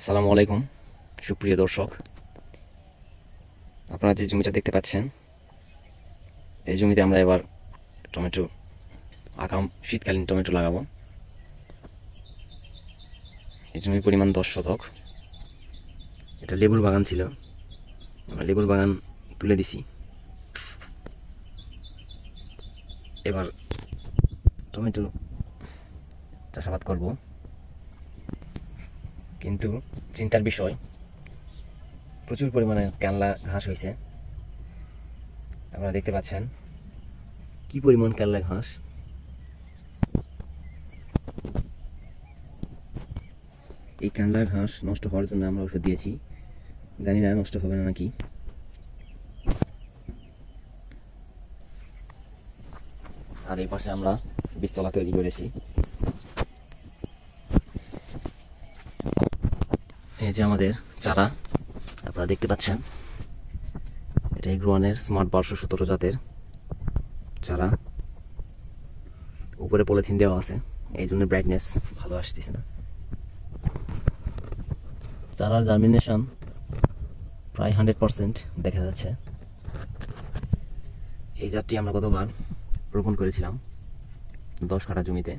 আসসালামু আলাইকুম সুপ্রিয় দর্শক, আপনারা যে জমিটা দেখতে পাচ্ছেন এই জমিতে আমরা এবার টমেটো আগাম শীতকালীন টমেটো লাগাবো। এই জমির পরিমাণ 10 শতক। এটা লেবুর বাগান ছিল, আমরা লেবুর বাগান তুলে দিছি। এবার টমেটো চাষাবাদ করব, কিন্তু চিন্তার বিষয় প্রচুর পরিমাণে ক্যানলা ঘাস হয়েছে। আপনারা দেখতে পাচ্ছেন কি পরিমাণ ক্যানলা ঘাস। এই ক্যানলা ঘাস নষ্ট হওয়ার জন্য আমরা ওষুধ দিয়েছি, জানি না নষ্ট হবে না নাকি। আর এই পাশে আমরা বীজতলা তৈরি করেছি। এই যে আমাদের চারা আপনারা দেখতে পাচ্ছেন, এটা এগ্রোয়ানের স্মার্ট 1217 জাতের চারা। উপরে পলিথিন দেওয়া আছে, এই জন্য ব্রাইটনেস ভালো আসতেছে না। চারার জার্মিনেশন প্রায় 100% দেখা যাচ্ছে। এই জাতটি আমরা গতবার রোপণ করেছিলাম 10 কাঠা জমিতে।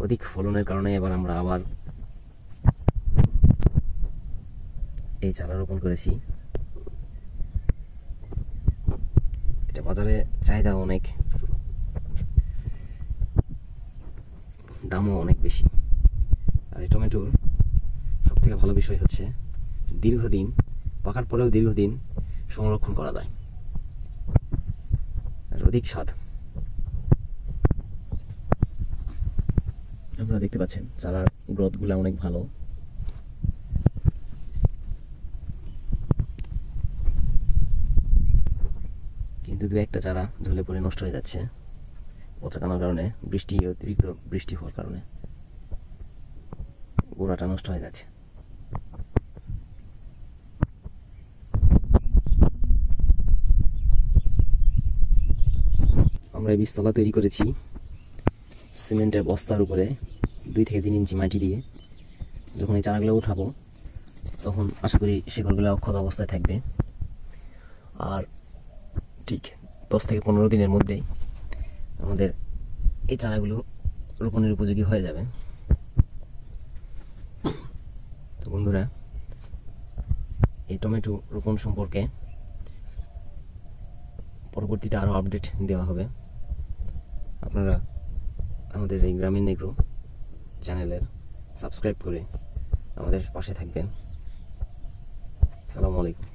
অধিক ফলনের কারণে এবার আমরা আবার এই চারা রোপণ করেছি। এটা বাজারে চাহিদা অনেক, দামও অনেক বেশি। আর এই টমেটোর সব থেকে ভালো বিষয় হচ্ছে দীর্ঘদিন পাকার পরেও দীর্ঘদিন সংরক্ষণ করা যায়, আর অধিক স্বাদ। আপনারা দেখতে পাচ্ছেন চারার গ্রোথগুলো অনেক ভালো। কিন্তু দু একটা চারা ঝুলে পড়ে নষ্ট হয়ে যাচ্ছে পচাকানোর কারণে, অতিরিক্ত বৃষ্টি হওয়ার কারণে গোড়াটা নষ্ট হয়ে যাচ্ছে। আমরা এই বীজতলা তৈরি করেছি সিমেন্টের বস্তার উপরে 2 থেকে 3 ইঞ্চি মাটি দিয়ে। যখন এই চারাগুলো উঠাবো তখন আশা করি শিকড়গুলো অক্ষত অবস্থায় থাকবে, আর ঠিক 10 থেকে 15 দিনের মধ্যেই আমাদের এই চারাগুলো রোপণের উপযোগী হয়ে যাবে। তো বন্ধুরা, এই টমেটো রোপণ সম্পর্কে পরবর্তীতে আরও আপডেট দেওয়া হবে। আপনারা আমাদের এই গ্রামীণ এগ্রো চ্যানেলের সাবস্ক্রাইব করে আমাদের পাশে থাকবেন। আসসালামু আলাইকুম।